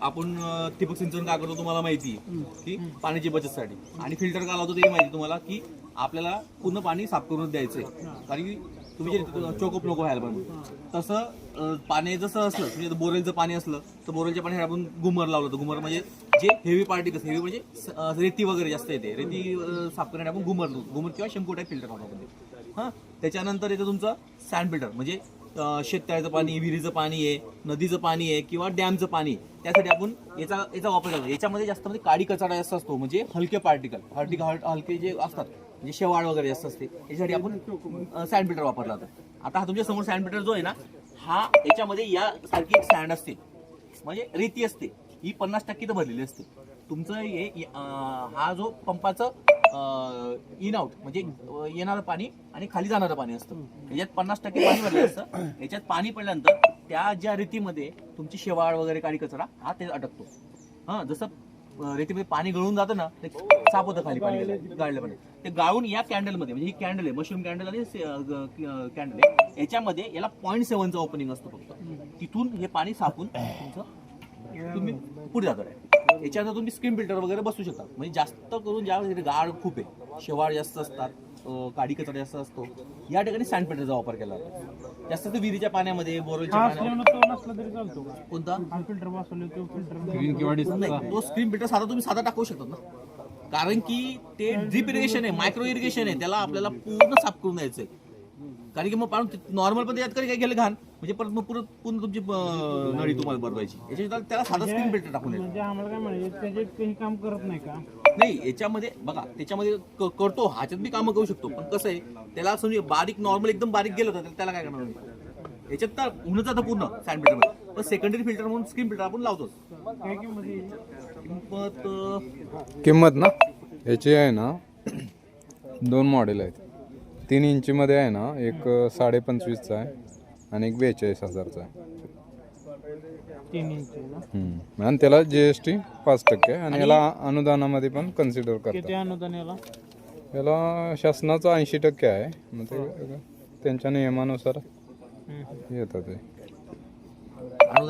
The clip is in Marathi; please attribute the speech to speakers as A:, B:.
A: आपण ठिबक सिंचन का करतो तुम्हाला माहिती आहे की पाण्याची बचतसाठी, आणि फिल्टर का लावतो ते माहिती तुम्हाला की आपल्याला पूर्ण पाणी साफ करून द्यायचंय, कारण की तुम्ही जे चोकअप नको व्हायला पण तसं पाणी जसं असलं म्हणजे बोरेलचं पाणी असलं तर बोरेलच्या पाणी आपण घुमर लावलं तर घुमर म्हणजे जे हेवी पार्टिकल्स, हेवी म्हणजे रेती वगैरे जास्त येते, रेती साफ करण्यासाठी आपण घुमर किंवा शंकू टाईप फिल्टर वापरतो. हां, त्याच्यानंतर येतं तुमचं सँड फिल्टर, म्हणजे शेततळ्याचं पाणी, विहिरीचं पाणी आहे, नदीचं पाणी आहे किंवा डॅमचं पाणी आहे, त्यासाठी आपण याचा वापर करतो. याच्यामध्ये जास्त म्हणजे काडी कचरा जास्त असतो, म्हणजे हलके पार्टिकल हलके जे असतात म्हणजे शेवाळ वगैरे जास्त असते, याच्यासाठी आपण सँड फिल्टर वापरला जातो. आता हा तुमच्या समोर सँड फिल्टर जो आहे ना, हा याच्यामध्ये या सारखी एक सँड असते, म्हणजे रेती असते, ही 50% तर भरलेली असते. तुमचं हा जो पंपाचं इन आउट म्हणजे येणारं पाणी आणि खाली जाणारं पाणी असतं, याच्यात 50% पाणी भरलेलं असतं. याच्यात पाणी पडल्यानंतर त्या ज्या रेतीमध्ये तुमची शेवाळ वगैरे काळी कचरा हा ते अटकतो. हां, जसं रेतीमध्ये पाणी गळून जातं ना, ते साफ होतं खाली पाणी गाळलं पाणी, ते गाळून या कॅन्डलमध्ये, म्हणजे ही कॅन्डल आहे मशरूम कॅन्डल आणि कॅन्डल आहे, याच्यामध्ये याला 0.7चं ओपनिंग असतं फक्त, तिथून हे पाणी साफून तुमचं तुम्ही पुढे जातो. याच्यानंतर तुम्ही स्क्रीन फिल्टर वगैरे बसू शकता, म्हणजे जास्त करून ज्या गाळ खूप आहे, शेवाळ जास्त असतात, काडी कचरा जास्त असतो, या ठिकाणी सँड फिल्टरचा वापर केला जातो. जास्त तर विहिरीच्या पाण्यामध्ये, बोरवेलच्या पाण्यामध्ये. कोणता नाही, तो स्क्रीन फिल्टर साधा टाकू शकतात ना, कारण की ते ड्रिप इरिगेशन आहे, मायक्रो इरिगेशन आहे, त्याला आपल्याला पूर्ण साफ करून द्यायचंय, कारण की मग नॉर्मल पण त्यात काही गेलं घाण म्हणजे परत मग पूर्ण तुमची नळी तुम्हाला बनवायची, याच्या त्याला साधा स्क्रीन फिल्टर टाकून द्यायचं.
B: म्हणजे आम्हाला काय म्हणायचं, त्याच्यात काही काम करत नाही का?
A: नाही, याच्यामध्ये बघा, त्याच्यामध्ये करतो, ह्याच्यात बी कामं करू शकतो, पण कसं आहे त्याला समजा बारीक नॉर्मल एकदम बारीक गेलं तर त्याला काय करणार नाही. याच्यात तर होऊन जातं पूर्ण सँड फिल्टरमध्ये, पण सेकंडरी फिल्टर म्हणून स्क्रीन फिल्टर आपण लावतोच.
B: काय किंमत येईल?
C: किंमत ना याची आहे ना, 2 मॉडेल आहेत. 3 इंचीमध्ये आहे ना, एक 25.5चा आहे आणि एक 42,000चा आहे.
B: 3 इंच ना?
C: आणि त्याला GST 5% आहे, आणि याला अनुदानामध्ये पण कन्सिडर
B: किती
C: करतात.
B: अनुदान याला?
C: याला शासनाचं 80% आहे, मग ते त्यांच्या नियमानुसार येतात ते.